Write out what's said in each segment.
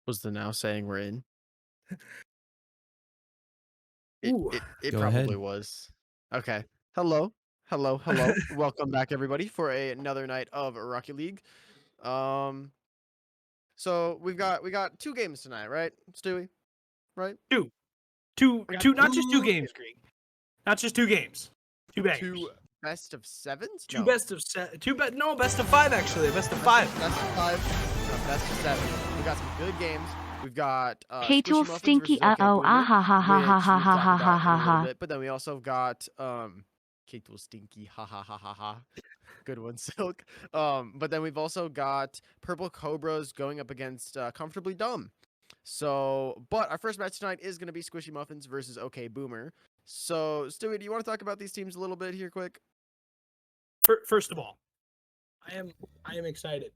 Was the now saying we're in? It Ooh. it Go probably ahead. was. Okay. Hello. Welcome back, everybody, for another night of Rocket League. Um, so we got 2 games tonight, right, Stewie? Right? Two, We got not just 2 2 games, Greg. Not just 2 games. 2 bangers. 2 best of 7s? Two best of 5 actually. Best of 5. Best of 5. Best of 7. We got some good games. We've got K-Tool SquishyMuffinz Stinky versus OK oh Boomer, ah ha ha ha ha which ha we'll ha talk ha about ha in a little ha. bit. But then we also got K-Tool Stinky ha ha ha ha ha. Good one, Silk. But then we've also got Purple Cobras going up against Comfortably Dumb. So, but our first match tonight is going to be SquishyMuffinz versus OK Boomer. So, Stewie, do you want to talk about these teams a little bit here, quick? First of all, I am excited.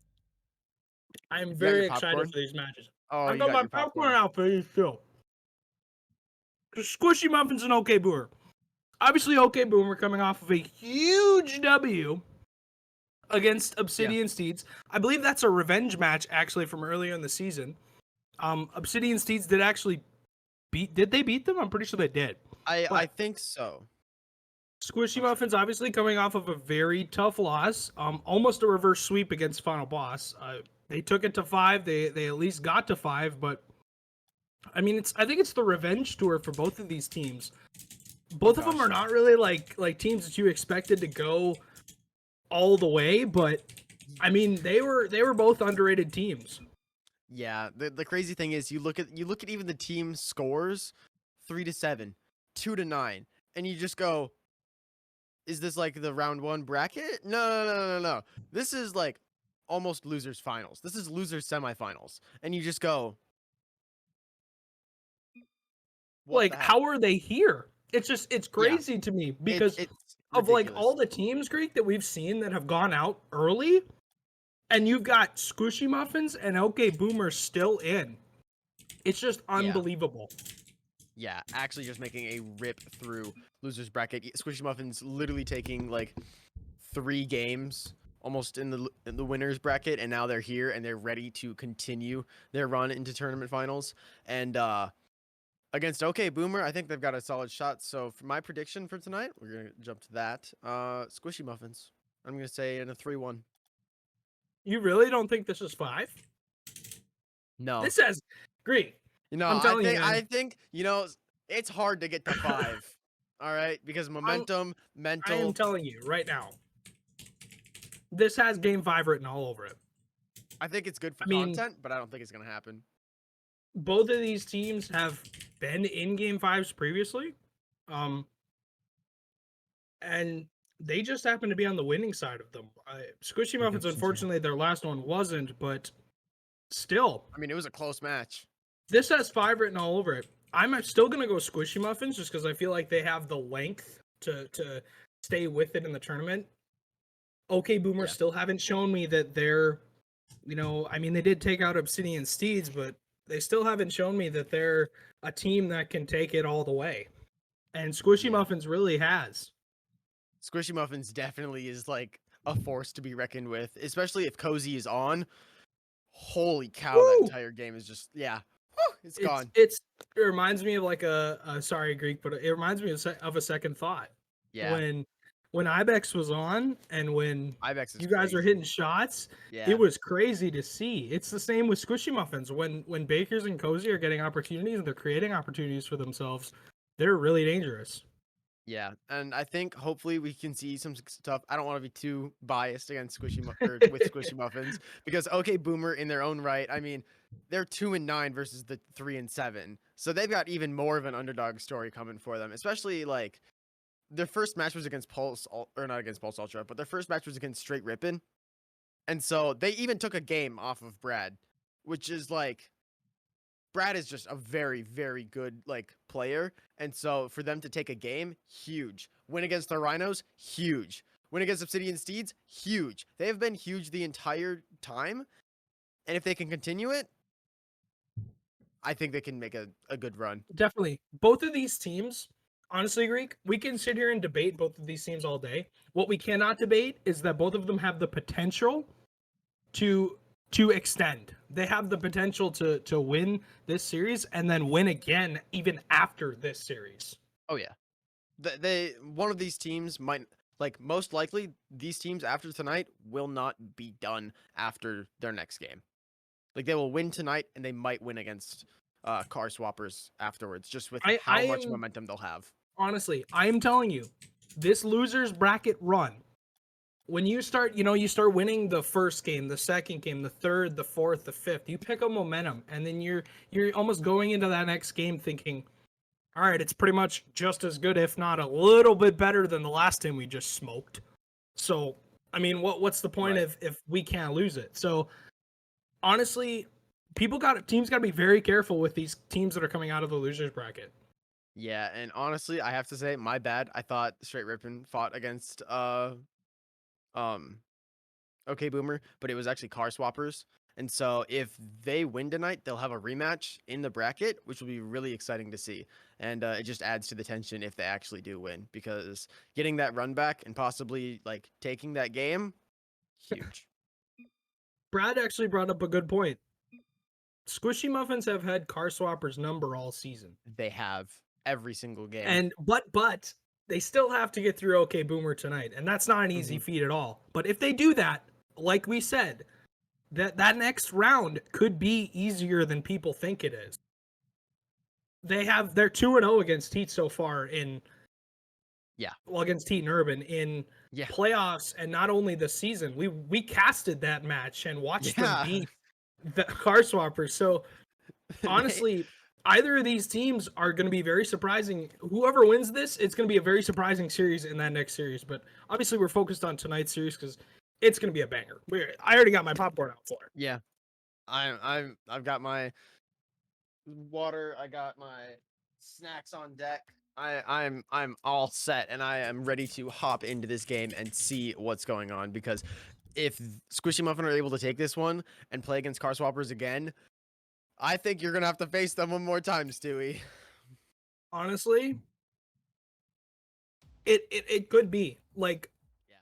I am You got very your excited popcorn? for these matches. Oh, I've you got got my your popcorn out for these too. SquishyMuffinz and OK Boomer. Obviously, OK Boomer coming off of a huge W against Obsidian Steeds. I believe that's a revenge match actually from earlier in the season. Obsidian Steeds did they beat them? I'm pretty sure they did. I think so. SquishyMuffinz obviously coming off of a very tough loss, almost a reverse sweep against Final Boss. They took it to 5. They at least got to 5, but I mean, I think it's the revenge tour for both of these teams. Both of them are not really like teams that you expected to go all the way, but I mean, they were both underrated teams. Yeah, the crazy thing is you look at even the team scores 3-7, 2-9, and you just go, is this like the round 1 bracket? No. This is like almost losers finals. This is losers semifinals. And you just go, like, how are they here? It's crazy to me because it's of like ridiculous. all the teams, Greek, that we've seen that have gone out early, and you've got SquishyMuffinz and OK Boomer still in. It's just unbelievable. Yeah, actually just making a rip through losers bracket. SquishyMuffinz literally taking like 3 games almost in the winners bracket, and now they're here and they're ready to continue their run into tournament finals. And against OK Boomer, I think they've got a solid shot. So for my prediction for tonight, we're gonna jump to that. SquishyMuffinz. I'm gonna say in a 3-1. You really don't think this is 5? No. This says Greek. No, I'm telling you, man. I think, it's hard to get to 5. All right, because momentum, mental. I am telling you right now. This has game 5 written all over it. I think it's good for content, but I don't think it's going to happen. Both of these teams have been in game 5s previously. And they just happen to be on the winning side of them. SquishyMuffinz, unfortunately, their last one wasn't, but still. I mean, it was a close match. This has 5 written all over it. I'm still going to go SquishyMuffinz just because I feel like they have the length to stay with it in the tournament. OK Boomer still haven't shown me that they're, I mean, they did take out Obsidian Steeds, but they still haven't shown me that they're a team that can take it all the way. And SquishyMuffinz really has. SquishyMuffinz definitely is like a force to be reckoned with, especially if Cozy is on. Holy cow, that entire game is just, it's gone. It reminds me of like sorry, Greek, but it reminds me of a second thought. Yeah. When Ibex was on and when Ibex you guys were hitting shots, it was crazy to see. It's the same with SquishyMuffinz. When Bakers and Cozy are getting opportunities and they're creating opportunities for themselves, they're really dangerous. Yeah, and I think hopefully we can see some stuff. I don't want to be too biased against with SquishyMuffinz because OK Boomer in their own right, I mean, they're 2-9 versus the 3-7. So they've got even more of an underdog story coming for them, especially like their first match was against not against Pulse Ultra, but their first match was against Straight Rippin'. And so they even took a game off of Brad, which is like, Brad is just a very, very good like player. And so for them to take a game, huge. Win against the Rhinos, huge. Win against Obsidian Steeds, huge. They have been huge the entire time. And if they can continue it, I think they can make a good run. Definitely. Both of these teams, honestly, Greek, we can sit here and debate both of these teams all day. What we cannot debate is that both of them have the potential to extend. they have the potential to win this series and then win again even after this series. Oh yeah. They one of these teams might, like, most likely these teams after tonight will not be done after their next game. Like, they will win tonight and they might win against car swappers afterwards, just with how I much am momentum they'll have. honestly, I am telling you, this losers bracket run, when you start, you start winning the first game, the second game, the third, the fourth, the fifth, you pick up momentum, and then you're almost going into that next game thinking, all right, it's pretty much just as good, if not a little bit better than the last time we just smoked. So, I mean, what's the point Right. if we can't lose it? So, honestly, teams got to be very careful with these teams that are coming out of the losers bracket. Yeah, and honestly, I have to say, my bad. I thought Straight Rippin fought against um OK Boomer, but it was actually car swappers. And so if they win tonight, they'll have a rematch in the bracket, which will be really exciting to see. And it just adds to the tension if they actually do win, because getting that run back and possibly like taking that game, huge. Brad actually brought up a good point. SquishyMuffinz have had car swappers number all season. They have every single game. And but they still have to get through OK Boomer tonight, and that's not an easy Mhm. feat at all. But if they do that, like we said, that next round could be easier than people think it is. They're 2-0 against Heat so far against Heat and Urban in Yeah. playoffs, and not only the season. We casted that match and watched them Yeah. beat the car swappers. So honestly, either of these teams are going to be very surprising. Whoever wins this, it's going to be a very surprising series in that next series. But obviously, we're focused on tonight's series because it's going to be a banger. I already got my popcorn out for it. Yeah. I've got my water, I got my snacks on deck. I'm all set and I am ready to hop into this game and see what's going on, because if Squishy Muffin are able to take this one and play against car swappers again, I think you're gonna have to face them one more time, Stewie. Honestly, it could be like Yeah.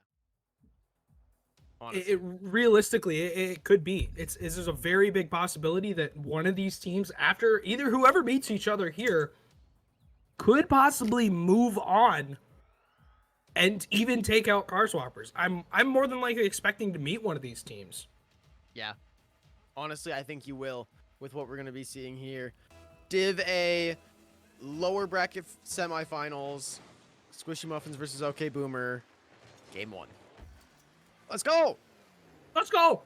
Honestly. it realistically it could be. There's a very big possibility that one of these teams, after either whoever beats each other here, could possibly move on and even take out car swappers. I'm more than likely expecting to meet one of these teams. Yeah. Honestly, I think you will, with what we're gonna be seeing here. Div A, lower bracket semifinals, Squishy Muffins versus OK Boomer, game 1. Let's go! Let's go.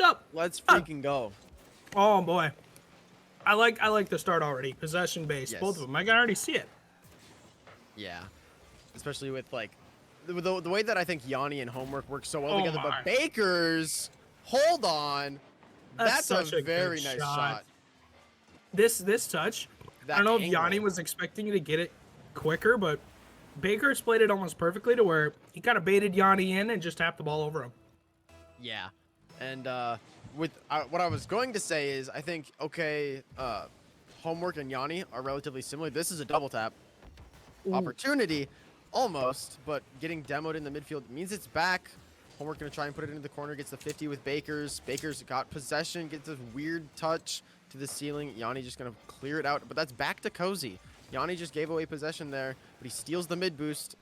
Up. Let's freaking go. Oh boy. I like the start already. Possession based. Yes. Both of them. I can already see it. Yeah. Especially with, like, the way that I think Yanni and Homework work so well Oh together. my. But Bakers, hold on. That's such a a very good nice shot. shot. This touch. That I don't know if angle. Yanni was expecting to get it quicker, but Baker's played it almost perfectly to where he kind of baited Yanni in and just tapped the ball over him. Yeah. And with what I was going to say is, I think, okay, Homework and Yanni are relatively similar. This is a double tap opportunity, almost, but getting demoed in the midfield means it's back. Homework going to try and put it into the corner, gets the 50 with Bakers. Bakers got possession, gets a weird touch to the ceiling. Yanni just going to clear it out, but that's back to Cozy. Yanni just gave away possession there, but he steals the mid boost.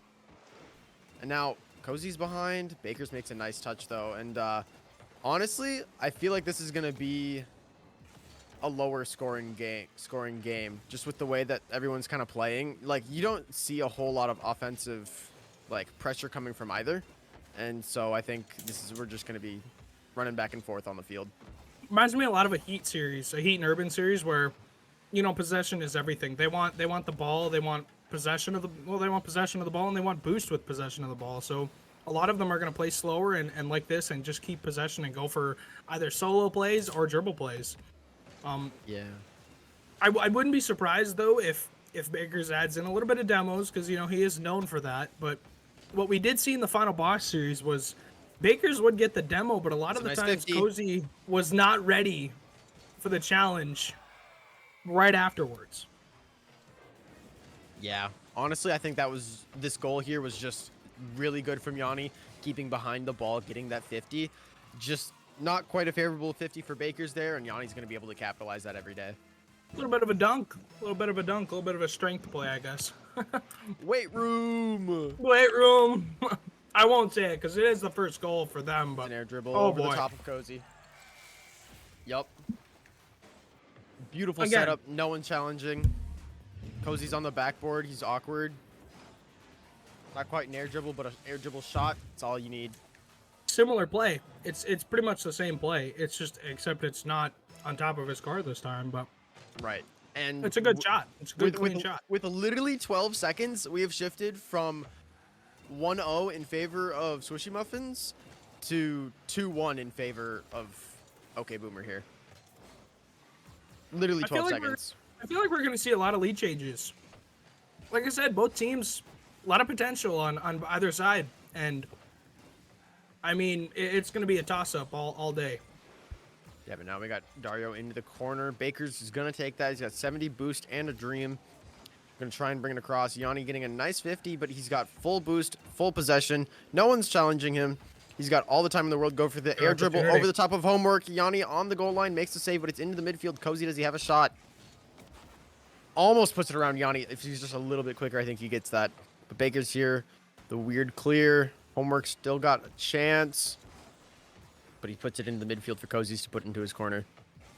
And now Cozy's behind. Bakers makes a nice touch, though. And honestly, I feel like this is going to be a lower scoring game, just with the way that everyone's kind of playing. Like, you don't see a whole lot of offensive, like, pressure coming from either. And so I think we're just going to be running back and forth on the field. Reminds me a lot of a Heat series, a Heat and Urban series where, possession is everything. They want the ball, they want possession of the ball, and they want boost with possession of the ball. So a lot of them are going to play slower and like this and just keep possession and go for either solo plays or dribble plays. Yeah. I wouldn't be surprised though if Bakers adds in a little bit of demos, because he is known for that. But what we did see in the final boss series was Bakers would get the demo, but a lot of the nice times 50. Cozy was not ready for the challenge right afterwards. Yeah. Honestly, I think this goal here was just really good from Yanni, keeping behind the ball, getting that 50. Just Not quite a favorable 50 for Bakers there, and Yanni's going to be able to capitalize that every day. A little bit of a dunk, a little bit of a strength play, I guess. Weight room. Weight room. I won't say it because it is the first goal for them, but An air dribble oh over boy. the top of Cozy. Yup. Beautiful Again. setup. No one challenging. Cozy's on the backboard. He's awkward. Not quite an air dribble, but an air dribble shot. That's all you need. Similar play. It's pretty much the same play. It's just except it's not on top of his car this time, but Right. And it's a good shot. It's a good clean shot. With literally 12 seconds, we have shifted from 1-0 in favor of SquishyMuffinz to 2-1 in favor of OK Boomer here. Literally 12 seconds. I feel like we're going to see a lot of lead changes. Like I said, both teams, a lot of potential on either side. And, I mean, it's going to be a toss-up all day. Yeah, but now we got Dario into the corner. Bakers is going to take that. He's got 70 boost and a dream. Going to try and bring it across. Yanni getting a nice 50, but he's got full boost, full possession. No one's challenging him. He's got all the time in the world. Go for the air dribble over the top of Homework. Yanni on the goal line makes the save, but it's into the midfield. Cozy, does he have a shot? Almost puts it around Yanni. If he's just a little bit quicker, I think he gets that. But Baker's here. The weird clear. Homework still got a chance. But he puts it into the midfield for Cozy's to put into his corner.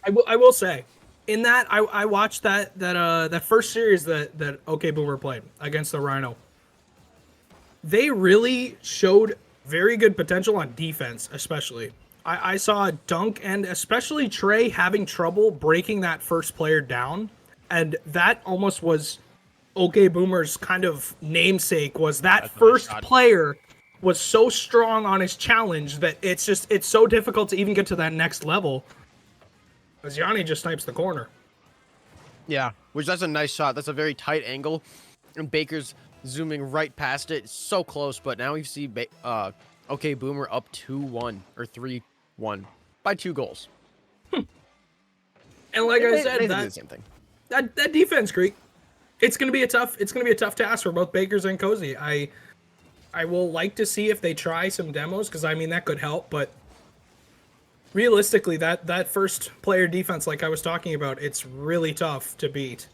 I will say, in that I watched that first series that OK Boomer played against the Rhino. They really showed very good potential on defense, especially. I saw Dunk and especially Trey having trouble breaking that first player down, and that almost was OK Boomer's kind of namesake. Was that first player was so strong on his challenge that it's so difficult to even get to that next level. As Yanni just snipes the corner. Yeah, which that's a nice shot. That's a very tight angle. And Baker's zooming right past it. So close, but now we see OK Boomer up 2-1 or 3-1 by 2 goals. And like I said, they did the same thing. That defense, Greek, it's gonna be a tough task for both Bakers and Cozy. I will like to see if they try some demos, because I mean that could help, but realistically, that first player defense, like I was talking about, it's really tough to beat.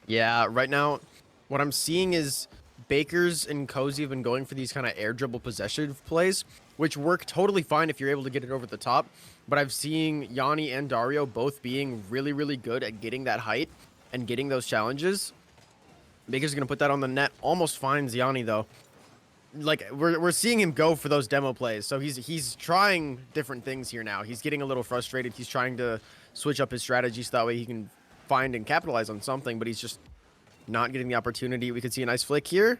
Yeah, right now, what I'm seeing is Bakers and Cozy have been going for these kind of air dribble possession plays, which work totally fine if you're able to get it over the top. But I've seen Yanni and Dario both being really, really good at getting that height and getting those challenges. Baker's going to put that on the net. Almost finds Yanni, though. Like, we're seeing him go for those demo plays. So he's trying different things here now. He's getting a little frustrated. He's trying to switch up his strategy so that way he can find and capitalize on something, but he's just not getting the opportunity. We could see a nice flick here.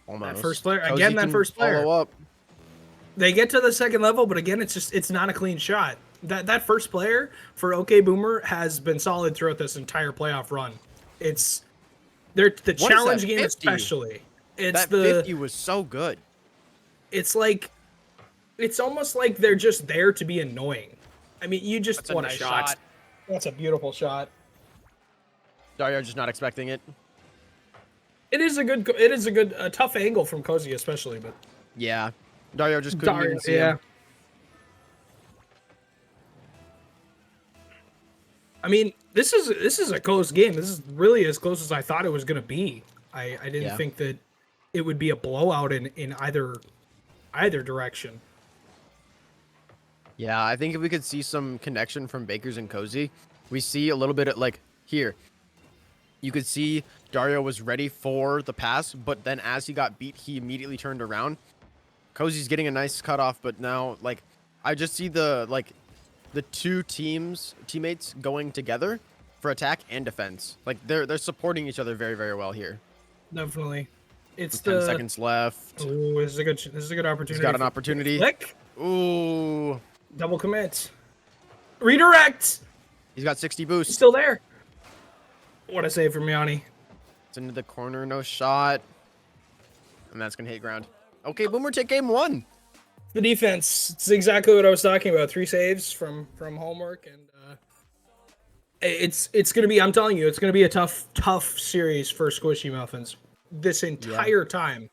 Almost. That first player. Cozy Again, that can first player. follow up. They get to the second level, but again, it's not a clean shot. That first player for OK Boomer has been solid throughout this entire playoff run. It's the challenge game 50? especially. That 50 was so good. It's like, it's almost like they're just there to be annoying. I mean, you just want a shot. That's a beautiful shot. Dario just not expecting it. It is a tough angle from Cozy especially, but Yeah, Dario just couldn't even see him. I mean, this is a close game. This is really as close as I thought it was going to be. I didn't think that it would be a blowout in either direction. Yeah, I think if we could see some connection from Bakers and Cozy, we see a little bit of, like, here. You could see Dario was ready for the pass, but then as he got beat, he immediately turned around. Cozy's getting a nice cutoff, but now, like, I just see the two teammates going together for attack and defense. Like, they're supporting each other very, very well here. Definitely. It's 10 seconds left. Ooh, this is a good opportunity. He's got an opportunity. Flick. Ooh. Double commit. Redirect. He's got 60 boost. He's still there. What a save from Yanni. It's into the corner, no shot. And that's going to hit ground. Okay, Boomer take game 1. The defense. It's exactly what I was talking about. 3 saves from Homework, and it's going to be, I'm telling you, it's going to be a tough series for SquishyMuffinz this entire time.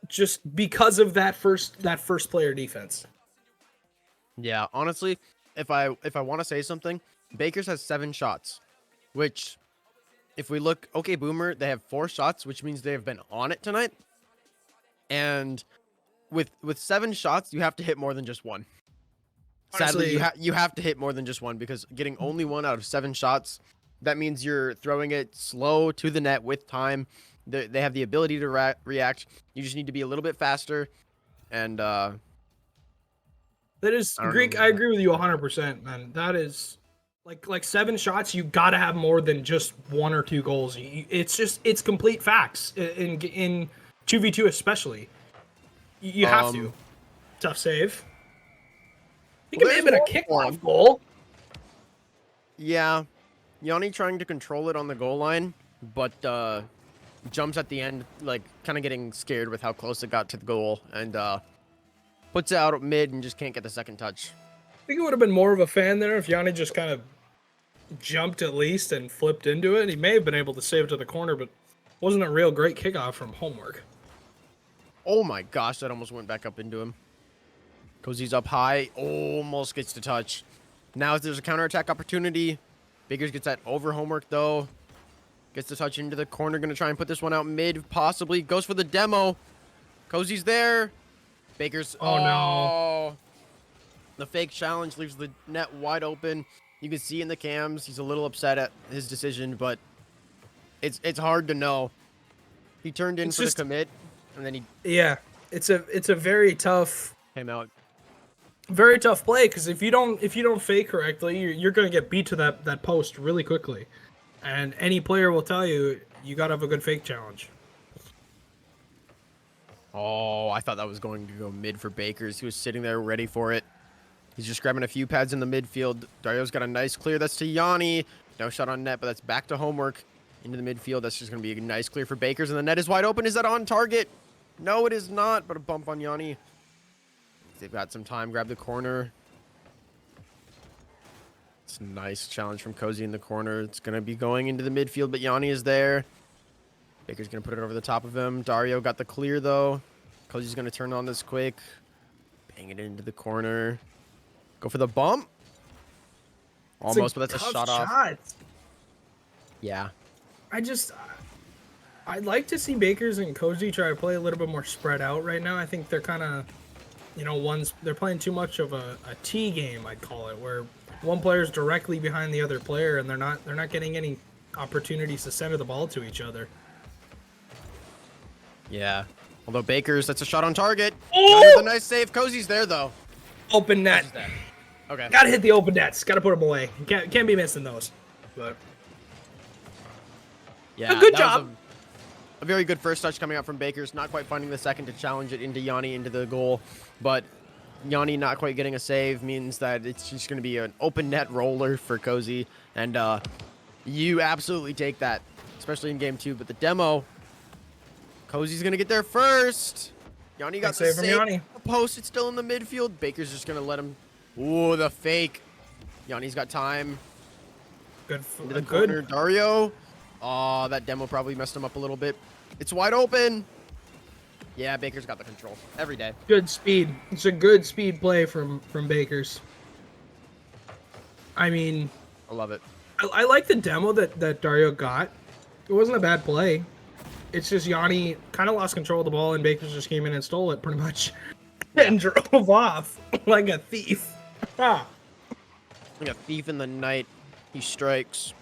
Just because of that first player defense. Yeah, honestly, if I want to say something, Baker's has 7 shots, which if we look, okay, Boomer, they have 4 shots, which means they have been on it tonight. And with 7 shots, you have to hit more than just one. Sadly, Honestly, you have to hit more than just one because getting only 1 out of 7 shots, that means you're throwing it slow to the net with time. They have the ability to react. You just need to be a little bit faster. And that is I don't Greek. know. I agree with you 100%, man. That is like 7 shots. You got to have more than just 1 or 2 goals. It's complete facts in 2v2 especially. You have to. Tough save. I think it may have been a kickoff goal. Yeah, Yanni trying to control it on the goal line, but jumps at the end, like kind of getting scared with how close it got to the goal, and puts it out at mid and just can't get the second touch. I think it would have been more of a fan there if Yanni just kind of jumped at least and flipped into it. He may have been able to save it to the corner, but wasn't a real great kickoff from Homework. Oh my gosh, that almost went back up into him. Cozy's up high, almost gets to touch. Now if there's a counterattack opportunity, Bakers gets that over Homework though. Gets the touch into the corner, gonna try and put this one out mid, possibly. Goes for the demo. Cozy's there. Bakers, Oh, no. The fake challenge leaves the net wide open. You can see in the cams, he's a little upset at his decision, but it's hard to know. He turned in for the commit, and then he it's a very tough came out. Very tough play because if you don't fake correctly, you're going to get beat to that post really quickly, and any player will tell you got to have a good fake challenge. Oh, I thought that was going to go mid for Bakers. He was sitting there ready for it. He's just grabbing a few pads in the midfield. Dario's got a nice clear. That's to Yanni. No shot on net, but that's back to Homework into the midfield. That's just going to be a nice clear for Bakers, and the net is wide open. Is that on target? No, it is not, but a bump on Yanni. They've got some time. Grab the corner. It's a nice challenge from Cozy in the corner. It's going to be going into the midfield, but Yanni is there. Baker's going to put it over the top of him. Dario got the clear, though. Cozy's going to turn on this quick. Bang it into the corner. Go for the bump. Almost, but that's a shot off. Yeah. I'd like to see Bakers and Cozy try to play a little bit more spread out right now. I think they're kind of, they're playing too much of a T game, I'd call it, where one player's directly behind the other player and they're not getting any opportunities to center the ball to each other. Yeah. Although Bakers, that's a shot on target. Oh! With a nice save. Cozy's there, though. Open net. Okay. Gotta hit the open nets. Gotta put them away. Can't be missing those. But yeah, a good job. A very good first touch coming out from Bakers. Not quite finding the second to challenge it into Yanni into the goal. But Yanni not quite getting a save means that it's just going to be an open net roller for Cozy. And you absolutely take that, especially in game 2. But the demo, Cozy's going to get there first. Yanni got the save. Yanni. The post, it's still in the midfield. Baker's just going to let him. Ooh, the fake. Yanni's got time. Good. Into the corner. Dario. Oh, that demo probably messed him up a little bit. It's wide open. Yeah, Baker's got the control every day. Good speed. It's a good speed play from Bakers. I mean, I love it. I like the demo that Dario got. It wasn't a bad play. It's just Yanni kind of lost control of the ball and Bakers just came in and stole it pretty much and drove off like a thief. Like a thief in the night. He strikes.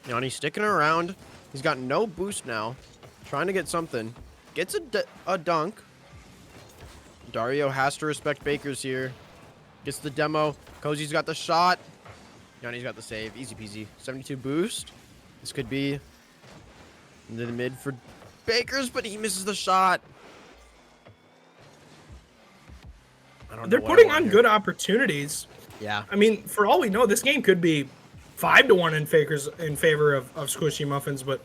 Yanni's sticking around. He's got no boost now. Trying to get something. Gets a dunk. Dario has to respect Bakers here. Gets the demo. Cozy's got the shot. Yanni's got the save. Easy peasy. 72 boost. This could be into the mid for Bakers, but he misses the shot. They're putting on good opportunities. Yeah. I mean, for all we know, this game could be 5-1 in favor of SquishyMuffinz, but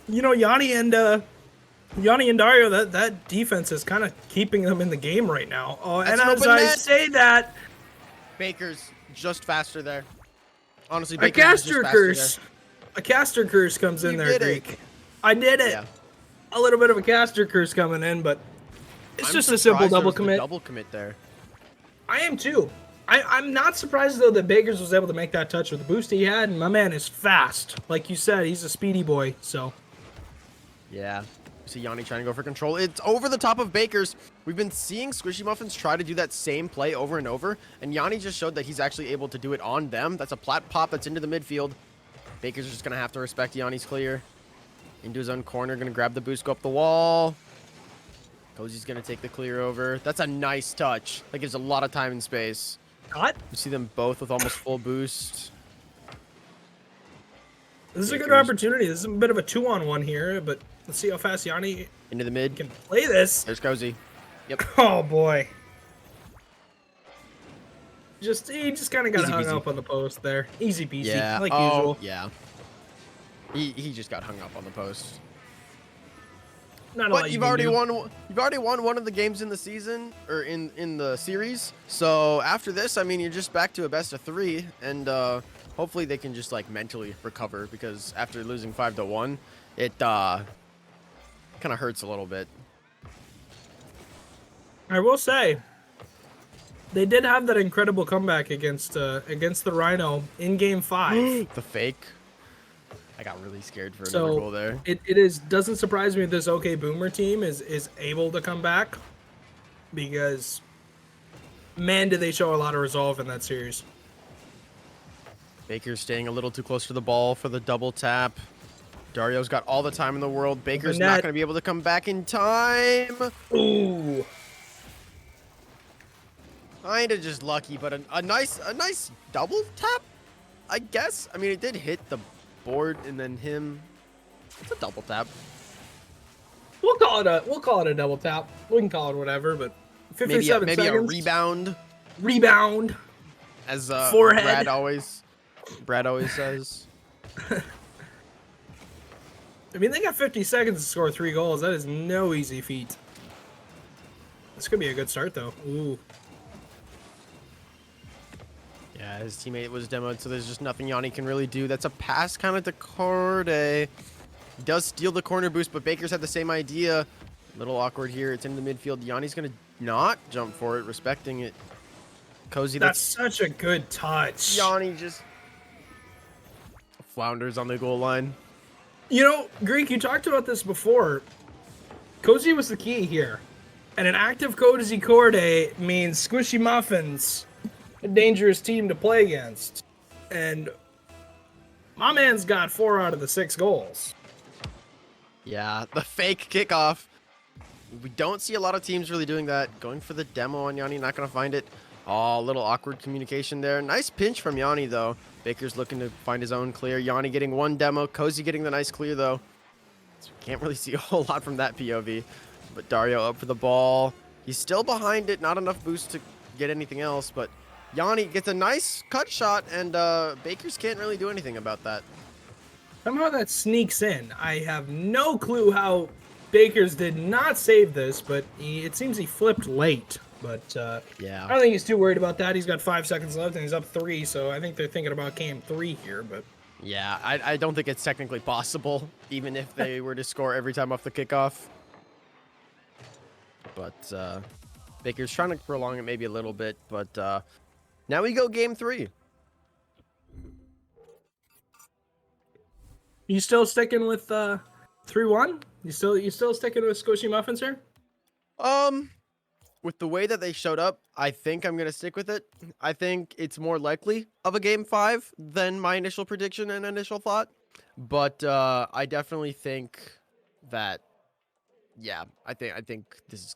Yanni and Dario, that defense is kind of keeping them in the game right now. Oh, and as I say that, Baker's just faster there. Honestly, a caster curse comes in there, Greek. I did it. Yeah. A little bit of a caster curse coming in, but it's just a simple double commit. Double commit there. I am too. I'm not surprised though that Bakers was able to make that touch with the boost he had, and my man is fast. Like you said, he's a speedy boy, so. Yeah. You see Yanni trying to go for control. It's over the top of Bakers. We've been seeing SquishyMuffinz try to do that same play over and over, and Yanni just showed that he's actually able to do it on them. That's a plat pop that's into the midfield. Bakers are just going to have to respect Yanni's clear. Into his own corner, going to grab the boost, go up the wall. Cozy's going to take the clear over. That's a nice touch. That gives a lot of time and space. What? You see them both with almost full boost. This is a good opportunity. This is a bit of a 2-on-1 here, but let's see how fast Yanni Into the mid. can play this. There's Cozy. Yep. Oh boy. He just kind of got Easy hung peasy. up on the post there. Easy peasy, Yeah. like oh, usual. Yeah. He just got hung up on the post. Not a lot But you you've can already do. won. You've already won one of the games in the season or in the series. So after this, I mean, you're just back to a best of 3, and hopefully they can just like mentally recover, because after losing 5-1, it kind of hurts a little bit. I will say, they did have that incredible comeback against the Rhino in Game 5. The fake. I got really scared for another So goal there. it doesn't surprise me this OK Boomer team is able to come back, because man, did they show a lot of resolve in that series. Baker's staying a little too close to the ball for the double tap. Dario's got all the time in the world. Baker's not net. going to be able to come back in time. Ooh. Kinda just lucky, but a nice double tap, I guess. I mean, it did hit the board and then him. It's a double tap. We'll call it a double tap. We can call it whatever, but 57 Maybe a seconds. rebound, Rebound. as Forehead. Brad always says. I mean, they got 50 seconds to score 3 goals. That is no easy feat. This could be a good start, though. Ooh. Yeah, his teammate was demoed, so there's just nothing Yanni can really do. That's a pass kind of to Corday. He does steal the corner boost, but Baker's had the same idea. Little awkward here. It's in the midfield. Yanni's going to not jump for it, respecting it. Cozy, That's such a good touch. Yanni just flounders on the goal line. You know, Greek, you talked about this before. Cozy was the key here. And an active Cozy Corday means SquishyMuffinz, a dangerous team to play against. And my man's got 4 out of the 6 goals. Yeah, the fake kickoff. We don't see a lot of teams really doing that. Going for the demo on Yanni, not going to find it. Oh, a little awkward communication there. Nice pinch from Yanni, though. Baker's looking to find his own clear. Yanni getting one demo. Cozy getting the nice clear, though. So can't really see a whole lot from that POV. But Dario up for the ball. He's still behind it. Not enough boost to get anything else. But Yanni gets a nice cut shot, and Bakers can't really do anything about that. Somehow that sneaks in. I have no clue how Bakers did not save this, but it seems he flipped late. But Yeah. I don't think he's too worried about that. He's got 5 seconds left, and he's up 3, so I think they're thinking about game 3 here. But Yeah, I don't think it's technically possible, even if they were to score every time off the kickoff. But Baker's trying to prolong it maybe a little bit, but now we go game 3. you still sticking with 3-1? You still sticking with SquishyMuffinz here? With the way that they showed up, I think I'm going to stick with it. I think it's more likely of a game 5 than my initial prediction and initial thought. But I definitely think that, yeah, I think this is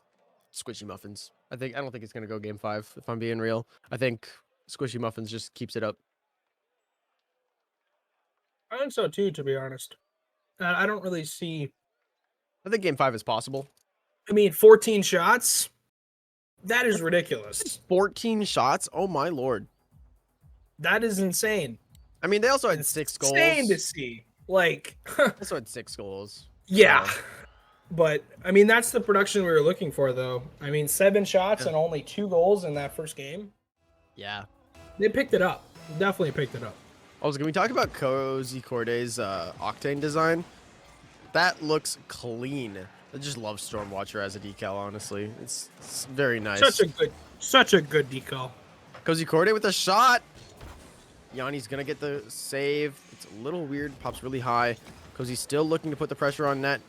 SquishyMuffinz. I don't think it's going to go game 5, if I'm being real. I think SquishyMuffinz just keeps it up. I think so too, to be honest. I don't really see. I think game 5 is possible. I mean, 14 shots. That is ridiculous. 14 shots? Oh my lord. That is insane. I mean, they also had 6 goals. Insane to see. Like, They also had 6 goals. yeah. So, But I mean, that's the production we were looking for, though. I mean, 7 shots Yeah. and only 2 goals in that first game. yeah. They picked it up. Definitely picked it up. Also, can we talk about Cozy Corday's Octane design? That looks clean. I just love Stormwatcher as a decal, honestly. It's very nice. Such a good decal. Cozy Corday with a shot. Yanni's gonna get the save. It's a little weird. Pops really high. Cozy's still looking to put the pressure on net.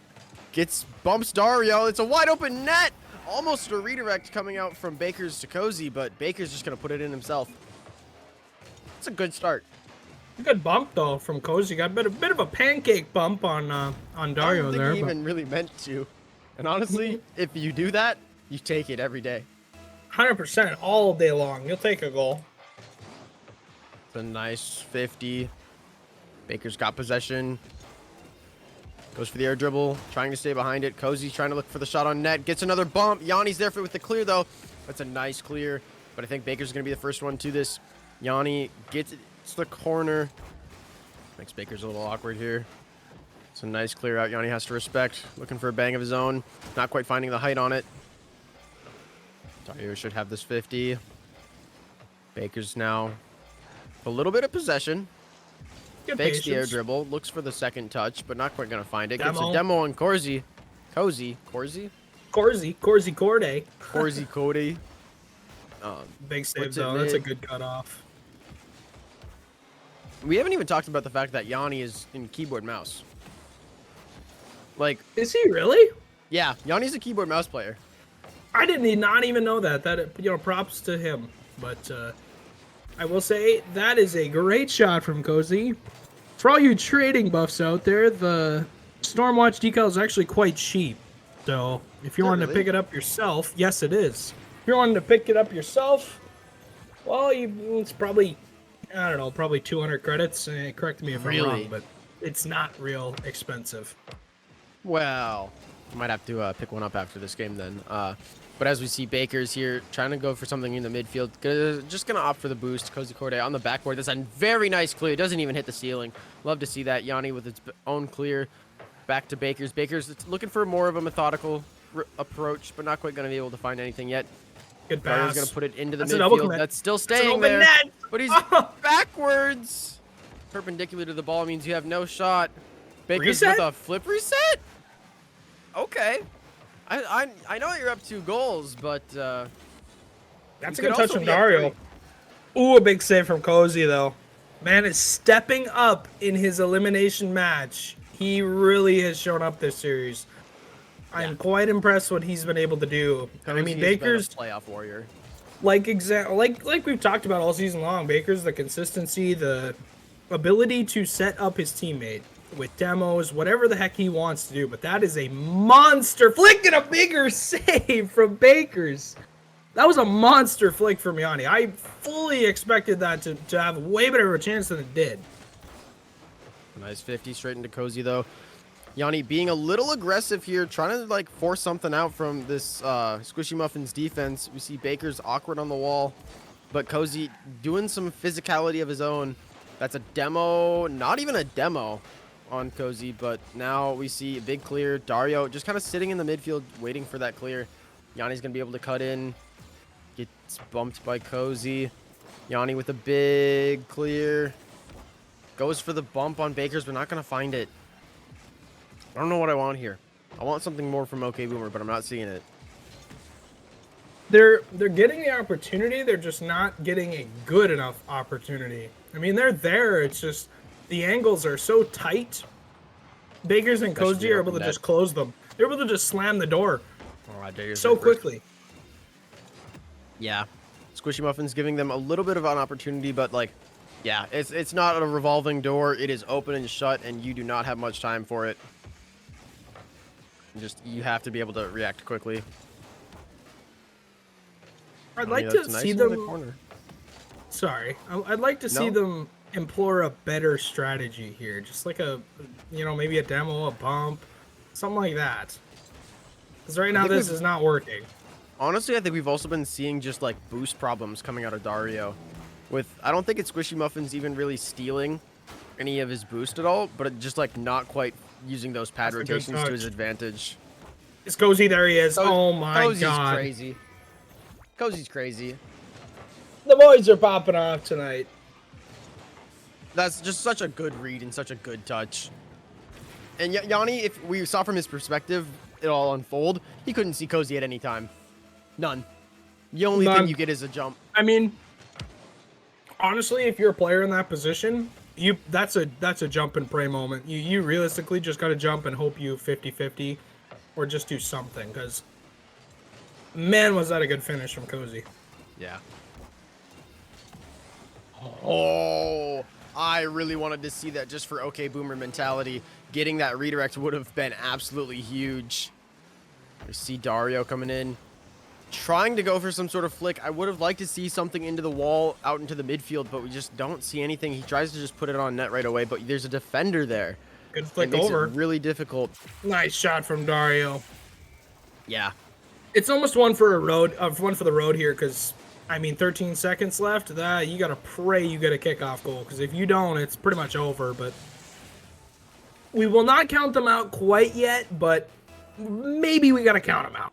Bumps Dario. It's a wide open net. Almost a redirect coming out from Baker's to Cozy, but Baker's just gonna put it in himself. It's a good start. A good bump though from Cozy. Got a bit of a pancake bump on Dario I don't think there. he even really meant to. And honestly, if you do that, you take it every day. 100% all day long. You'll take a goal. It's a nice 50. Baker's got possession. Goes for the air dribble, trying to stay behind it. Cozy's trying to look for the shot on net. Gets another bump. Yanni's there with the clear, though. That's a nice clear. But I think Baker's going to be the first one to this. Yanni gets it to the corner. Makes Baker's a little awkward here. It's a nice clear out. Yanni has to respect. Looking for a bang of his own. Not quite finding the height on it. Dario should have this 50. Baker's now a little bit of possession. Good Fakes the air patience. dribble. Looks for the second touch, but not quite going to find it. Gets Demo. a demo on Corzy. Corday. Corday. Corzy Cody. Big save Puts it though. That's a mid. good cutoff. We haven't even talked about the fact that Yanni is in keyboard mouse. Like, Is he really? yeah, Yanni's a keyboard mouse player. I didn't not even know that. Props to him. But I will say that is a great shot from Cozy. For all you trading buffs out there, the Stormwatch decal is actually quite cheap. So if you Is it wanted to really? pick it up yourself, yes, it is. If you wanted to pick it up yourself, well, it's probably, I don't know, probably 200 credits. Correct me if I'm Really? wrong, but it's not real expensive. Well, might have to pick one up after this game then. But as we see, Baker's here trying to go for something in the midfield. Just going to opt for the boost. Cozy Corday on the backboard. That's a very nice clear. Doesn't even hit the ceiling. Love to see that. Yanni with its own clear. Back to Baker's. Baker's looking for more of a methodical approach, but not quite going to be able to find anything yet. Good Dario's pass. going to put it into the That's a double midfield. commit. That's still It's an staying open there. net. But he's Oh. backwards. Perpendicular to the ball means you have no shot. Baker's Reset? with a flip reset? Okay. I know you're up 2 goals, but That's you a could good touch also from be up Dario. 3. Ooh, a big save from Cozy, though. Man is stepping up in his elimination match. He really has shown up this series. I'm quite impressed what he's been able to do. And I Cozy mean, has been a Baker's playoff warrior. like we've talked about all season long. Baker's the consistency, the ability to set up his teammate with demos, whatever the heck he wants to do. But that is a monster flick and a bigger save from Baker's. That was a monster flick from Yanni. I fully expected that to have way better of a chance than it did. Nice 50 straight into Cozy, though. Yanni being a little aggressive here, trying to like force something out from this SquishyMuffinz defense. We see Baker's awkward on the wall, but Cozy doing some physicality of his own. That's a demo, not even a demo on Cozy, but now we see a big clear. Dario just kind of sitting in the midfield waiting for that clear. Yanni's going to be able to cut in. Gets bumped by Cozy. Yanni with a big clear. Goes for the bump on Baker's, but not going to find it. I don't know what I want here. I want something more from OK Boomer, but I'm not seeing it. They're getting the opportunity. They're just not getting a good enough opportunity. I mean, they're there. It's just the angles are so tight. Baker's and Especially Cozy are able open to net. just close them. They're able to just slam the door Oh, I dare you so first. quickly. Yeah. SquishyMuffinz giving them a little bit of an opportunity, but like, yeah, it's not a revolving door. It is open and shut, and you do not have much time for it. You have to be able to react quickly. I'd I like mean, to that's nice see in the them. corner. Sorry, I'd like to see No. them implore a better strategy here. Just like maybe a demo, a bump, something like that. Because right now think this we've- is not working. Honestly, I think we've also been seeing just like boost problems coming out of Dario. I don't think it's SquishyMuffinz even really stealing any of his boost at all, but it just like not quite using those pad That's a good rotations to his touch. advantage. It's Cozy. There he is. Oh my Cozy's god. crazy. Cozy's crazy. The boys are popping off tonight. That's just such a good read and such a good touch. And Yanni, if we saw from his perspective it all unfold, he couldn't see Cozy at any time. None. The only thing you get is a jump. I mean, honestly, if you're a player in that position, that's a jump and pray moment. You realistically just got to jump and hope you 50-50 or just do something, because man, was that a good finish from Cozy. Yeah. Oh, I really wanted to see that just for OK Boomer mentality. Getting that redirect would have been absolutely huge. We see Dario coming in, trying to go for some sort of flick. I would have liked to see something into the wall, out into the midfield, but we just don't see anything. He tries to just put it on net right away, but there's a defender there. Good flick it makes over. It really difficult. Nice shot from Dario. Yeah. It's almost one for the road here, because I mean, 13 seconds left. That you gotta pray you get a kickoff goal, because if you don't, it's pretty much over. But we will not count them out quite yet, but maybe we gotta count them out.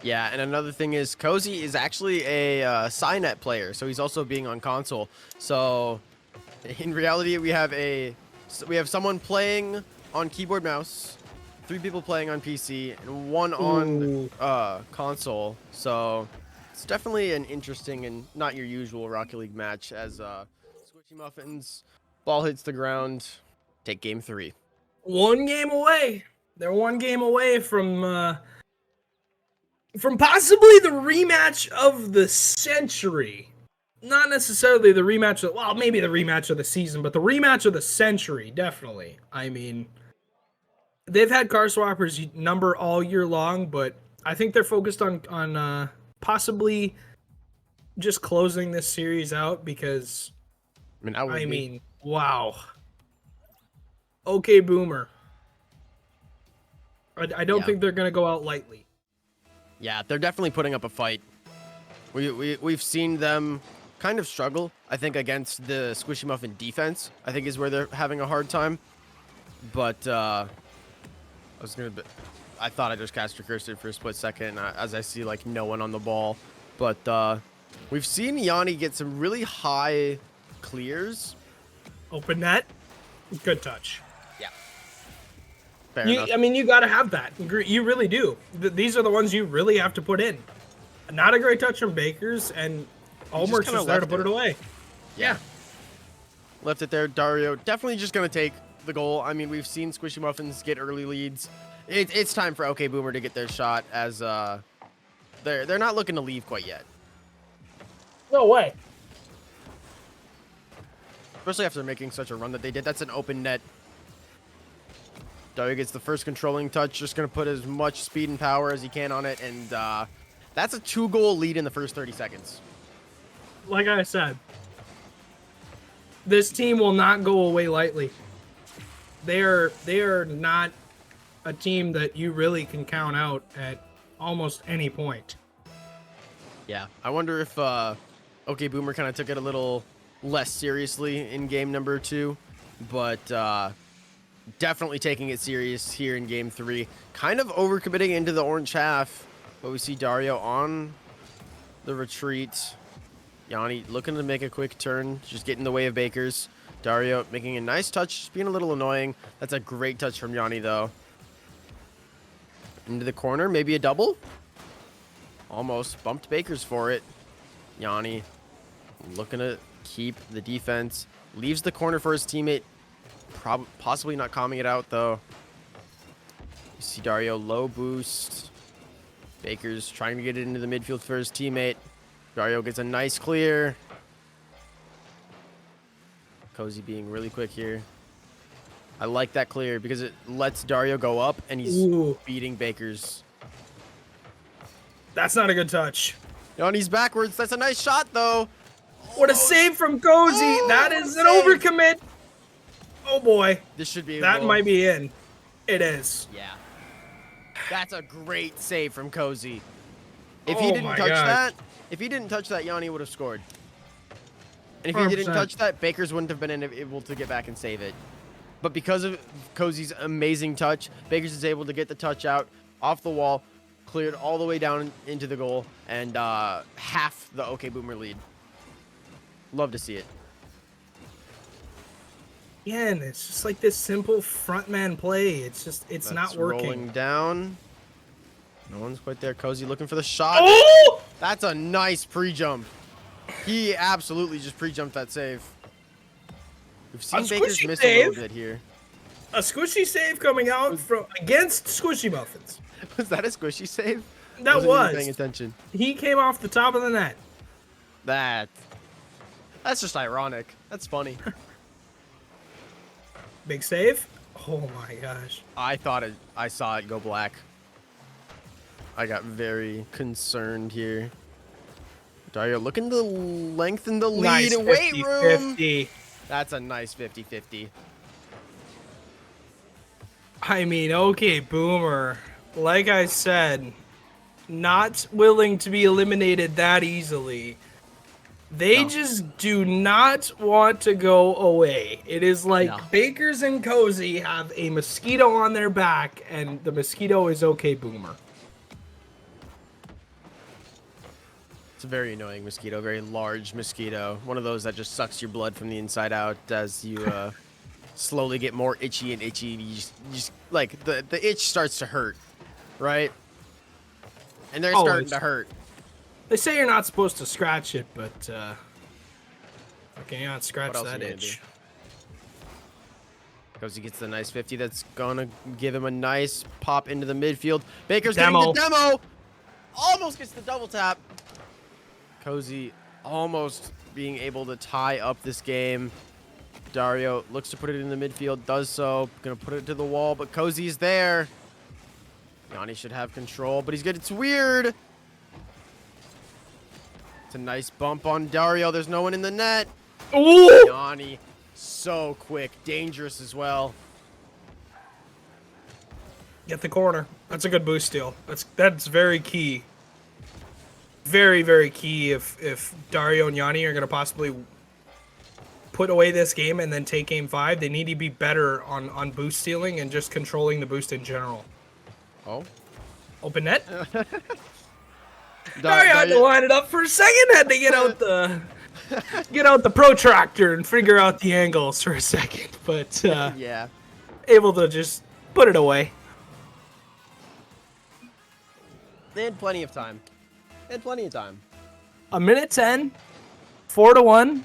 Yeah, and another thing is Cozy is actually a Cynet player, so he's also being on console. So in reality, we have someone playing on keyboard mouse, 3 people playing on PC, and 1 on console. So it's definitely an interesting and not your usual Rocket League match, as SquishyMuffinz, ball hits the ground, take game 3. 1 game away. They're 1 game away from possibly the rematch of the century. Not necessarily the rematch of, well, maybe the rematch of the season, but the rematch of the century, definitely. I mean, they've had car swappers number all year long, but I think they're focused on possibly just closing this series out, because I mean, wow. Okay, Boomer. I don't think they're gonna go out lightly. Yeah, they're definitely putting up a fight. We've seen them kind of struggle, I think, against the SquishyMuffin defense, I think is where they're having a hard time. But I thought I just cast a cursor for a split second as I see like no one on the ball. But we've seen Yanni get some really high clears. Open net. Good touch. Yeah. Fair enough. I mean, you got to have that. You really do. These are the ones you really have to put in. Not a great touch from Bakers, and Ulmer's just there to put it away. Yeah. Left it there. Dario definitely just going to take the goal. I mean, we've seen SquishyMuffinz get early leads. It's time for OK Boomer to get their shot, as they're not looking to leave quite yet. No way. Especially after making such a run that they did. That's an open net. Dario gets the first controlling touch, just going to put as much speed and power as he can on it, and that's a 2-goal lead in the first 30 seconds. Like I said, this team will not go away lightly. They are not a team that you really can count out at almost any point. Yeah, I wonder if OK Boomer kind of took it a little less seriously in game number 2, but definitely taking it serious here in game 3. Kind of overcommitting into the orange half, but we see Dario on the retreat. Yanni looking to make a quick turn, just get in the way of Bakers. Dario making a nice touch, just being a little annoying. That's a great touch from Yanni, though. Into the corner, maybe a double? Almost. Bumped Bakers for it. Yanni looking to keep the defense. Leaves the corner for his teammate. Possibly not calming it out, though. You see Dario low boost. Bakers trying to get it into the midfield for his teammate. Dario gets a nice clear. Cozy being really quick here. I like that clear because it lets Dario go up, and he's beating Bakers. That's not a good touch. Yanni's backwards. That's a nice shot, though. What a save from Cozy. That is an overcommit. Oh, boy. This should be a That goal. might be in. It is. Yeah. That's a great save from Cozy. If he didn't touch that, Yanni would have scored. And if he didn't 100%. touch that, Bakers wouldn't have been able to get back and save it. But because of Cozy's amazing touch, Bakers is able to get the touch out off the wall, cleared all the way down into the goal, and half the OK Boomer lead. Love to see it. Again, it's just like this simple frontman play. It's not working. Rolling down. No one's quite there. Cozy looking for the shot. Oh! That's a nice pre-jump. He absolutely just pre-jumped that save. We've seen Bakers squishy miss a save. little bit here. A squishy save coming out from against SquishyMuffinz. Was that a squishy save? That Wasn't even was. paying attention. He came off the top of the net. That's just ironic. That's funny. Big save. Oh my gosh. I saw it go black. I got very concerned here. Dario looking to lengthen the lead Nice and weight 50, room. 50. That's a nice 50-50. I mean, okay, Boomer. Like I said, not willing to be eliminated that easily. They just do not want to go away. It is like Bakers and Cozy have a mosquito on their back, and the mosquito is okay, Boomer. It's a very annoying mosquito, very large mosquito. One of those that just sucks your blood from the inside out as you slowly get more itchy and itchy. You just like the itch starts to hurt, right? And they're starting to hurt. They say you're not supposed to scratch it, but okay, you're not scratch that itch. Because he gets the nice 50, that's gonna give him a nice pop into the midfield. Baker's Demo. getting the demo. Almost gets the double tap. Cozy almost being able to tie up this game. Dario looks to put it in the midfield, does so. Gonna put it to the wall, but Cozy's there. Yanni should have control, but he's good. It's weird. It's a nice bump on Dario. There's no one in the net. Ooh! Yanni, so quick, dangerous as well. Get the corner. That's a good boost steal. That's very key. Very, very key if Dario and Yanni are going to possibly put away this game and then take game 5. They need to be better on boost stealing and just controlling the boost in general. Oh. Open net. Dario had to line it up for a second. Had to get out the protractor and figure out the angles for a second. But yeah, able to just put it away. They had plenty of time. A minute 10, 4-1.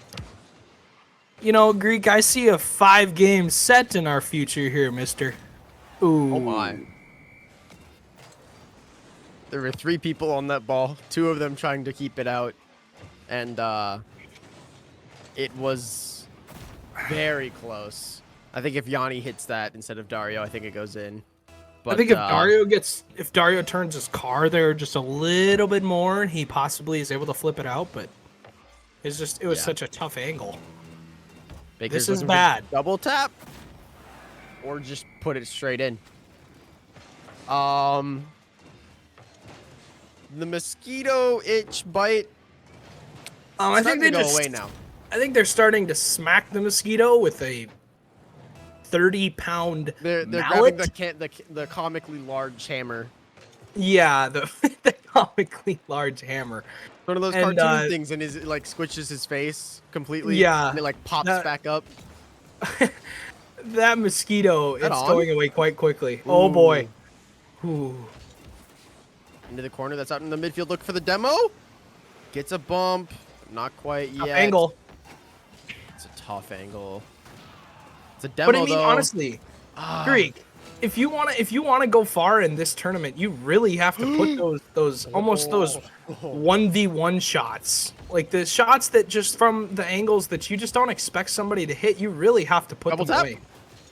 You know, Greek, I see a 5-game set in our future here, mister. Ooh. Oh my. There were 3 people on that ball, 2 of them trying to keep it out. And it was very close. I think if Yanni hits that instead of Dario, I think it goes in. But, I think if Dario turns his car there just a little bit more, he possibly is able to flip it out, but it was such a tough angle. Baker's this is bad. Double tap or just put it straight in. The mosquito itch bite. I think they go away now. I think they're starting to smack the mosquito with a 30-pound They're mallet. grabbing the comically large hammer. Yeah, the comically large hammer. One of those cartoon things, and it like squishes his face completely. Yeah, and it like pops back up. That mosquito is going away quite quickly. Ooh. Oh boy. Ooh. Into the corner. That's out in the midfield. Look for the demo. Gets a bump. Not quite yet. Tough angle. It's a tough angle. It's a demo, but I mean, though. Honestly, Greek, if you wanna go far in this tournament, you really have to put those 1v1 shots, like the shots that just from the angles that you just don't expect somebody to hit. You really have to put them away.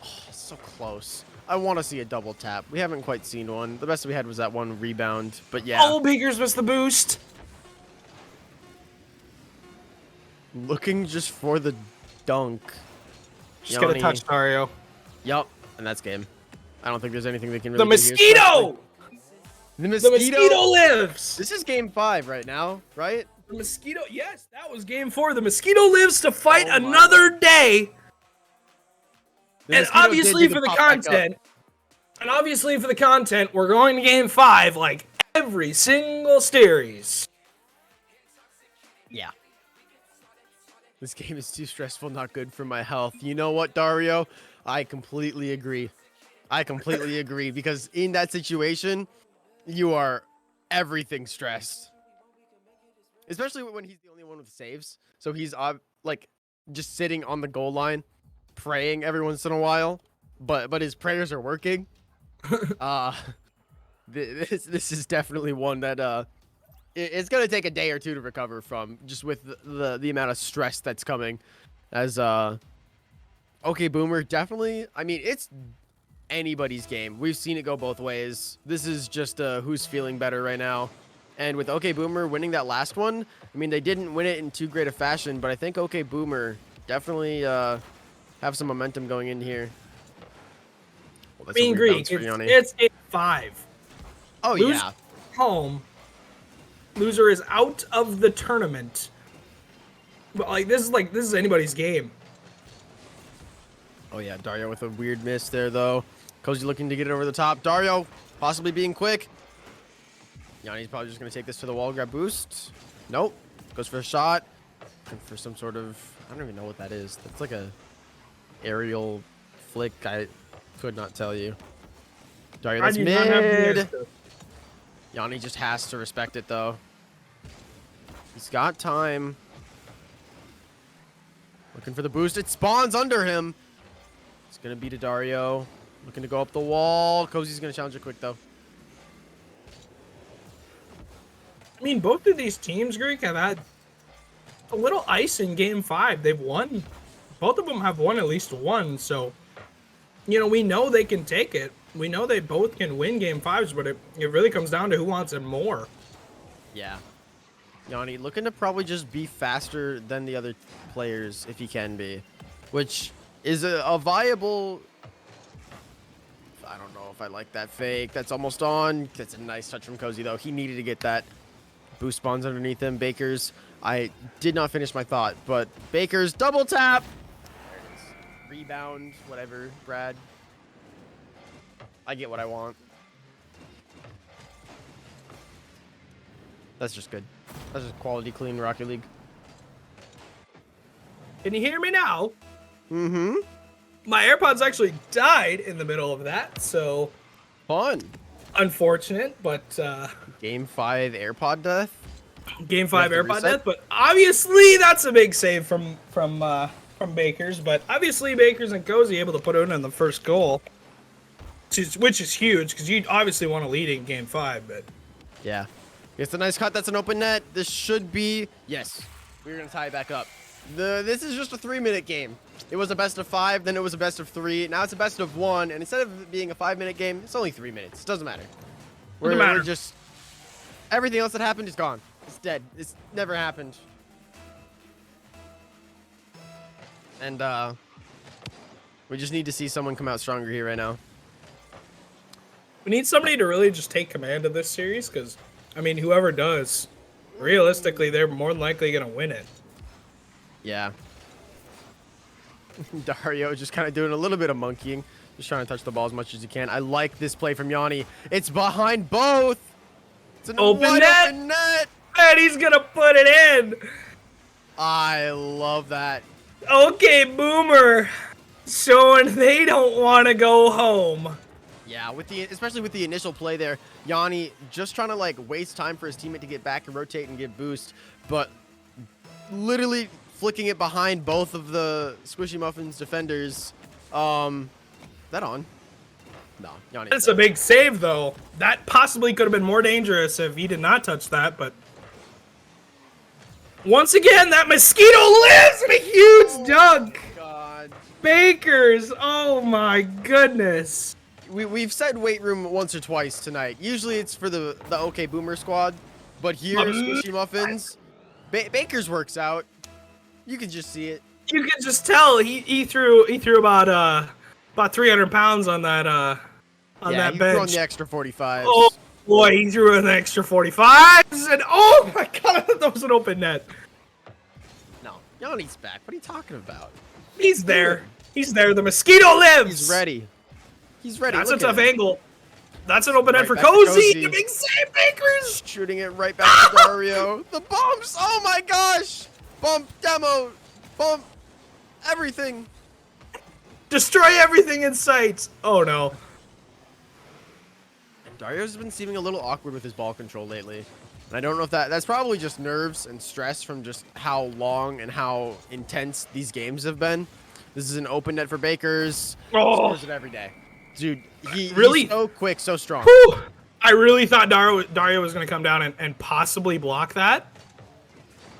Oh, so close. I want to see a double tap. We haven't quite seen one. The best we had was that one rebound, but yeah. Oh, Bakers was the boost. Looking just for the dunk. Just get a touch, Dario. Yup, and that's game. I don't think there's anything they can really do here. The mosquito lives! This is game 5 right now, right? The mosquito, yes, that was game 4. The mosquito lives to fight another day. And obviously for the content, we're going to game 5 like every single series. Yeah. This game is too stressful, not good for my health. You know what, Dario? I completely agree. Because in that situation, you are everything stressed. Especially when he's the only one with saves. So he's like just sitting on the goal line, praying every once in a while. But his prayers are working. This is definitely one that it's gonna take a day or two to recover from, just with the amount of stress that's coming. As okay, Boomer definitely. I mean, it's anybody's game. We've seen it go both ways. This is just who's feeling better right now. And with OK Boomer winning that last one, I mean, they didn't win it in too great a fashion, but I think OK Boomer definitely have some momentum going in here. Well, Being Greek, it's game 5. Oh, yeah. Home. Loser is out of the tournament. But this is anybody's game. Oh yeah, Dario with a weird miss there though. Cozy looking to get it over the top. Dario possibly being quick. Yanni's probably just gonna take this to the wall, grab boost. Nope. Goes for a shot. And for some sort of, I don't even know what that is. That's like a aerial flick. I could not tell you. Dario, that's mid. Yanni just has to respect it though. He's got time. Looking for the boost. It spawns under him. It's going to be to Dario. Looking to go up the wall. Cozy's going to challenge it quick, though. I mean, both of these teams, Greek, have had a little ice in game 5. They've won. Both of them have won at least one. So, you know, we know they can take it. We know they both can win game 5s, but it really comes down to who wants it more. Yeah. Yanni looking to probably just be faster than the other players if he can be, which is a viable. I don't know if I like that fake. That's almost on. That's a nice touch from Cozy though. He needed to get that. Boost spawns underneath him. Baker's. I did not finish my thought, but Baker's double tap. There it is. Rebound, whatever, Brad. I get what I want. That's just good. That's just quality, clean Rocket League. Can you hear me now? Mm-hmm. My AirPods actually died in the middle of that, so... Fun. Unfortunate, but... Game 5 AirPod death? Game 5 AirPod death, but obviously that's a big save from Bakers, but obviously Bakers and Cozy able to put it in the first goal, which is huge, because you obviously want to lead in Game 5, but... Yeah. It's a nice cut. That's an open net. This should be... Yes. We're going to tie it back up. This is just a 3-minute game. It was a best of 5, then it was a best of 3. Now it's a best of 1, and instead of it being a 5-minute game, it's only 3 minutes. It doesn't matter. We're just... Everything else that happened is gone. It's dead. It's never happened. And, we just need to see someone come out stronger here right now. We need somebody to really just take command of this series, because... I mean, whoever does, realistically, they're more than likely going to win it. Yeah. Dario just kind of doing a little bit of monkeying. Just trying to touch the ball as much as he can. I like this play from Yanni. It's behind both. It's an open net. And he's going to put it in. I love that. Okay, Boomer. Showing they don't want to go home. Yeah, especially with the initial play there, Yanni just trying to like waste time for his teammate to get back and rotate and get boost, but literally flicking it behind both of the SquishyMuffinz defenders. That on? No, Yanni. It's a big save though. That possibly could have been more dangerous if he did not touch that, but once again, that mosquito lives in a huge dunk. God. Bakers, oh my goodness. We've said weight room once or twice tonight. Usually it's for the OK Boomer squad, but here SquishyMuffinz, Baker's works out. You can just see it. You can just tell he threw about 300 pounds on that that bench. Threw on the extra 45s. Oh boy, he threw an extra 45s, and oh my god, I thought that was an open net. No, Yanni's back. What are you talking about? He's there. He's there. The mosquito lives. He's ready. He's ready. That's a tough angle. That's an open net for Cozy. The big save, Bakers. Shooting it right back to Dario. The bumps. Oh my gosh. Bump, demo, bump, everything. Destroy everything in sight. Oh no. Dario's been seeming a little awkward with his ball control lately. And I don't know if that's probably just nerves and stress from just how long and how intense these games have been. This is an open net for Bakers. Scores it every day. Dude, Really? he's so quick, so strong. Whew! I really thought Dario was going to come down and possibly block that.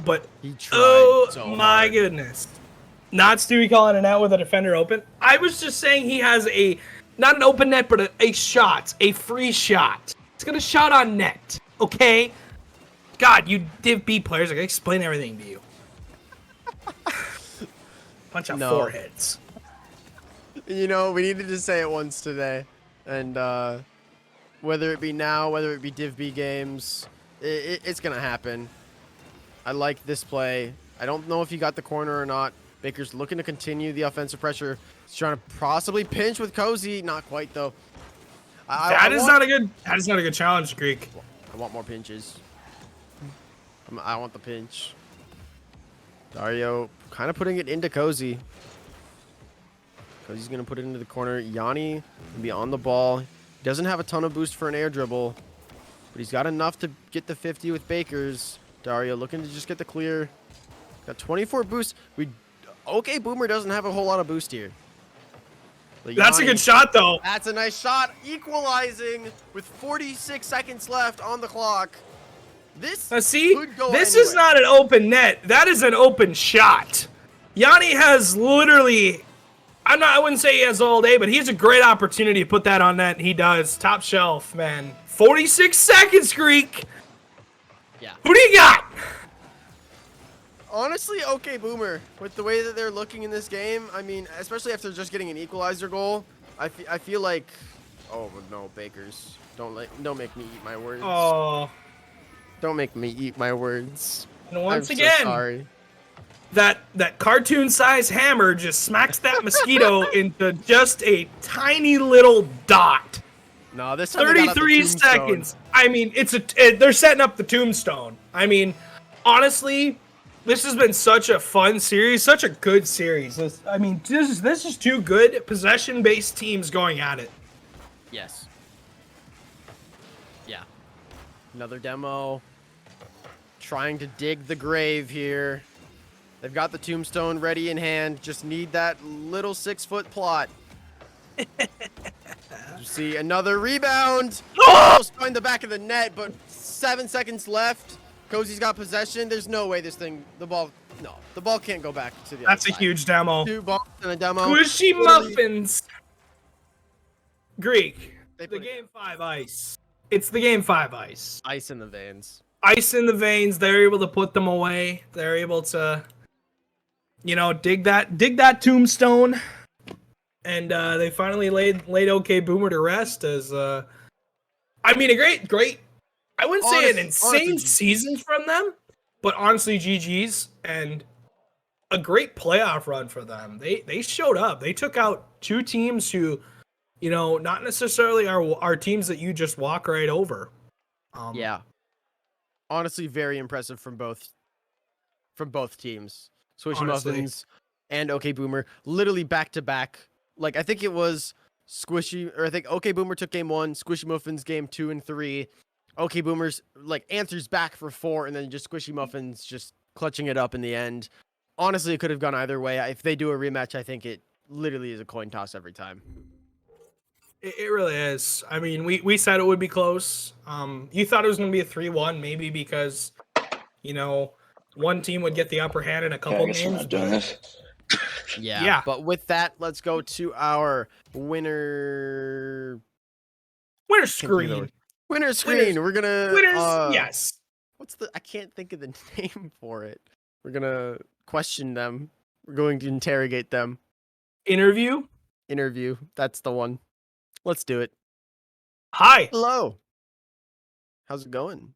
But, He tried so my hard. goodness. Not Stewie calling it out with a defender open. I was just saying he has not an open net, but a shot, a free shot. He's got a shot on net, okay? God, you Div B players, I can explain everything to you. Bunch of foreheads. You know, we needed to say it once today. And whether it be now, whether it be Div B games, it's going to happen. I like this play. I don't know if he got the corner or not. Baker's looking to continue the offensive pressure. He's trying to possibly pinch with Cozy. Not quite, though. That is not a good challenge, Greek. I want more pinches. I want the pinch. Dario kind of putting it into Cozy. Cozy's going to put it into the corner. Yanni can be on the ball. He doesn't have a ton of boost for an air dribble, but he's got enough to get the 50 with Bakers. Dario looking to just get the clear. Got 24 boost. Okay, Boomer doesn't have a whole lot of boost here. But That's Yanni, a good shot, though. That's a nice shot. Equalizing with 46 seconds left on the clock. This could go this anywhere. is not an open net. That is an open shot. Yanni has literally, I wouldn't say he has all day, but he has a great opportunity to put that on net. He does. Top shelf, man. 46 seconds, Greek. Yeah. Who do you got? Honestly, okay, Boomer. With the way that they're looking in this game, I mean, especially after just getting an equalizer goal, I feel like, oh no, Bakers, don't make me eat my words. Oh. Don't make me eat my words. And once I'm again, so sorry. that cartoon-sized hammer just smacks that mosquito into just a tiny little dot. No, this time they got out the 33 tombstone. seconds. I mean, they're setting up the tombstone. I mean, honestly, this has been such a fun series, such a good series. This is two good possession-based teams going at it. Yes. Yeah. Another demo. Trying to dig the grave here. They've got the tombstone ready in hand. Just need that little 6-foot plot. You see another rebound. Almost find the back of the net, but 7 seconds left. Cozy's got possession. There's no way the ball can't go back to the other That's a side. huge demo. 2 balls and a demo. SquishyMuffinz. Greek. They The put it game 5 ice. It's the game 5 ice. ice in the veins. Ice in the veins. They're able to put them away. They're able to, dig that tombstone. And they finally laid OK Boomer to rest as, a great. I wouldn't say an insane season from them, but honestly, GG's and a great playoff run for them. They showed up. They took out 2 teams who, not necessarily are teams that you just walk right over. Yeah. Honestly, very impressive from both teams. SquishyMuffinz and OK Boomer, literally back to back. Like I think it was I think OK Boomer took game 1, SquishyMuffinz game 2 and 3. OK Boomer's answers back for 4, and then just SquishyMuffinz just clutching it up in the end. Honestly, it could have gone either way. If they do a rematch, I think it literally is a coin toss every time. It really is. I mean, we said it would be close. You thought it was going to be a 3-1, maybe because, one team would get the upper hand in a couple games. Yeah. But with that, let's go to our winner screen. Winner screen. We're gonna yes. I can't think of the name for it. We're gonna question them. We're going to interrogate them. Interview. That's the one. Let's do it. Hi. Hello. How's it going?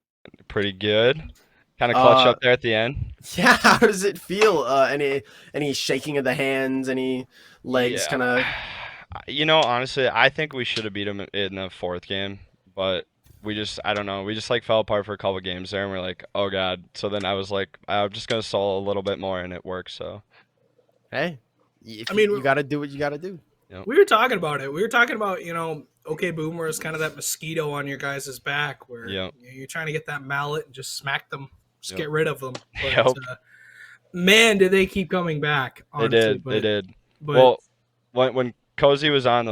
Pretty good. Kind of clutch up there at the end. Yeah. How does it feel? Any shaking of the hands? Any legs? Kind of. Honestly, I think we should have beat them in the 4th game, but I don't know. We just fell apart for a couple games there, and we're like, oh god. So then I was like, I'm just gonna stall a little bit more, and it worked. So. Hey. You got to do what you got to do. We were talking about it. We were talking about, OK Boomer is kind of that mosquito on your guys' back where Yep. you're trying to get that mallet and just smack them, just Yep. get rid of them. But Yep. man, did they keep coming back? Honestly, They did. But Well, when Cozy was on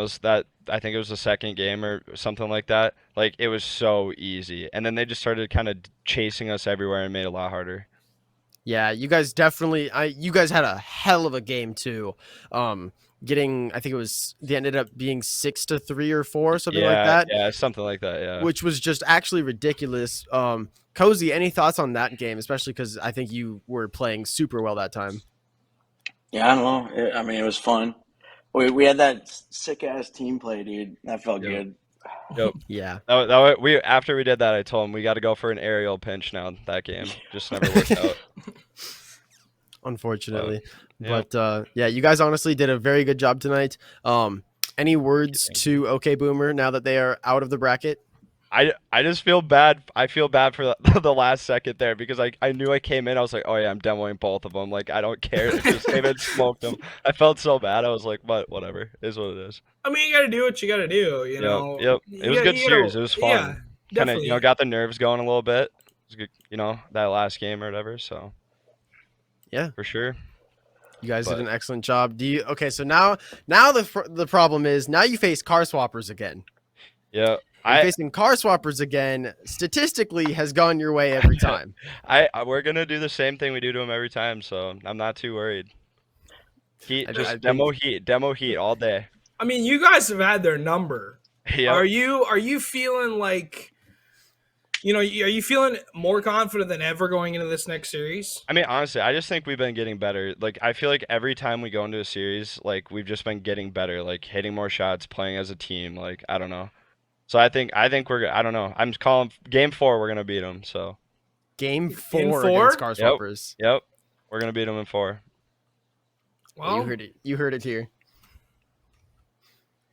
I think it was the second game or something like that. Like it was so easy, and then they just started kind of chasing us everywhere and made it a lot harder. Yeah, you guys definitely. You guys had a hell of a game too. Getting, I think they ended up being 6-3 or 4, something like that. Yeah, something like that. Yeah. Which was just actually ridiculous. Cozy, any thoughts on that game, especially because I think you were playing super well that time. Yeah, I don't know. I mean, it was fun. We had that sick ass team play, dude. That felt good. Yep. Yeah. After we did that, I told him we got to go for an aerial pinch now. That game just never worked out. Unfortunately. Yeah. But yeah, you guys honestly did a very good job tonight. Any words to OK Boomer now that they are out of the bracket? I just feel bad. I feel bad for the last second there because I knew I came in. I was like, oh yeah, I'm demoing both of them. Like I don't care. I just came in and smoked them. I felt so bad. I was like, but whatever. It is what it is. I mean, you got to do what you got to do. You know. Yep. It was a good series. It was fun. Yeah, Kind of definitely. got the nerves going a little bit. It was good, that last game or whatever. So yeah, for sure. You guys did an excellent job. Okay? So now the problem is now you face car swappers again. Yeah. Facing car swappers again statistically has gone your way every time. We're gonna do the same thing we do to them every time, so I'm not too worried. Demo heat all day. I mean, you guys have had their number. Yep. Are you feeling like, are you feeling more confident than ever going into this next series? I mean, honestly, I just think we've been getting better. Like, I feel like every time we go into a series, like we've just been getting better, like hitting more shots, playing as a team. Like, I don't know. So I think I don't know. I'm calling game 4. We're gonna beat them. So game 4 against car swappers. Yep. We're gonna beat them in 4. Well, you heard it here.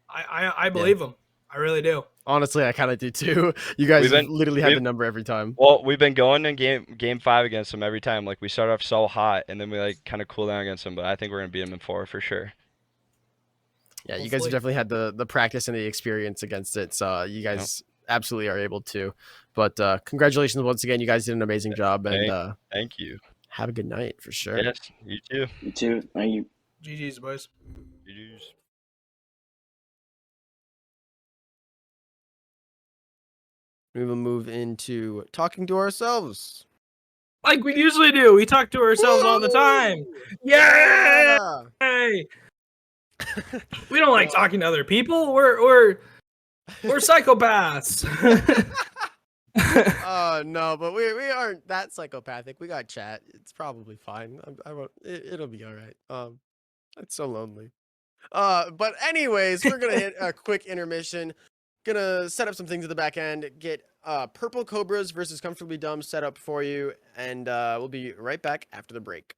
I believe them. I really do. Honestly, I kind of do too. You guys literally have the number every time. Well, we've been going in game 5 against them every time. Like we start off so hot, and then we like kind of cool down against them. But I think we're gonna beat them in 4 for sure. Yeah, you guys have definitely had the practice and the experience against it, so you guys absolutely are able to. But congratulations once again. You guys did an amazing job, and thank you. Have a good night for sure. Yes, you too. You too. Thank you. GG's, boys. GG's. We will move into talking to ourselves. Like we usually do. We talk to ourselves all the time. Yeah! Hey. We don't like talking to other people. We're psychopaths. No, but we aren't that psychopathic. We got chat. It's probably fine. It'll be all right. It's so lonely. But anyways, we're gonna hit a quick intermission. Gonna set up some things at the back end. Get Purple Cobras versus Comfortably Dumb set up for you, and we'll be right back after the break.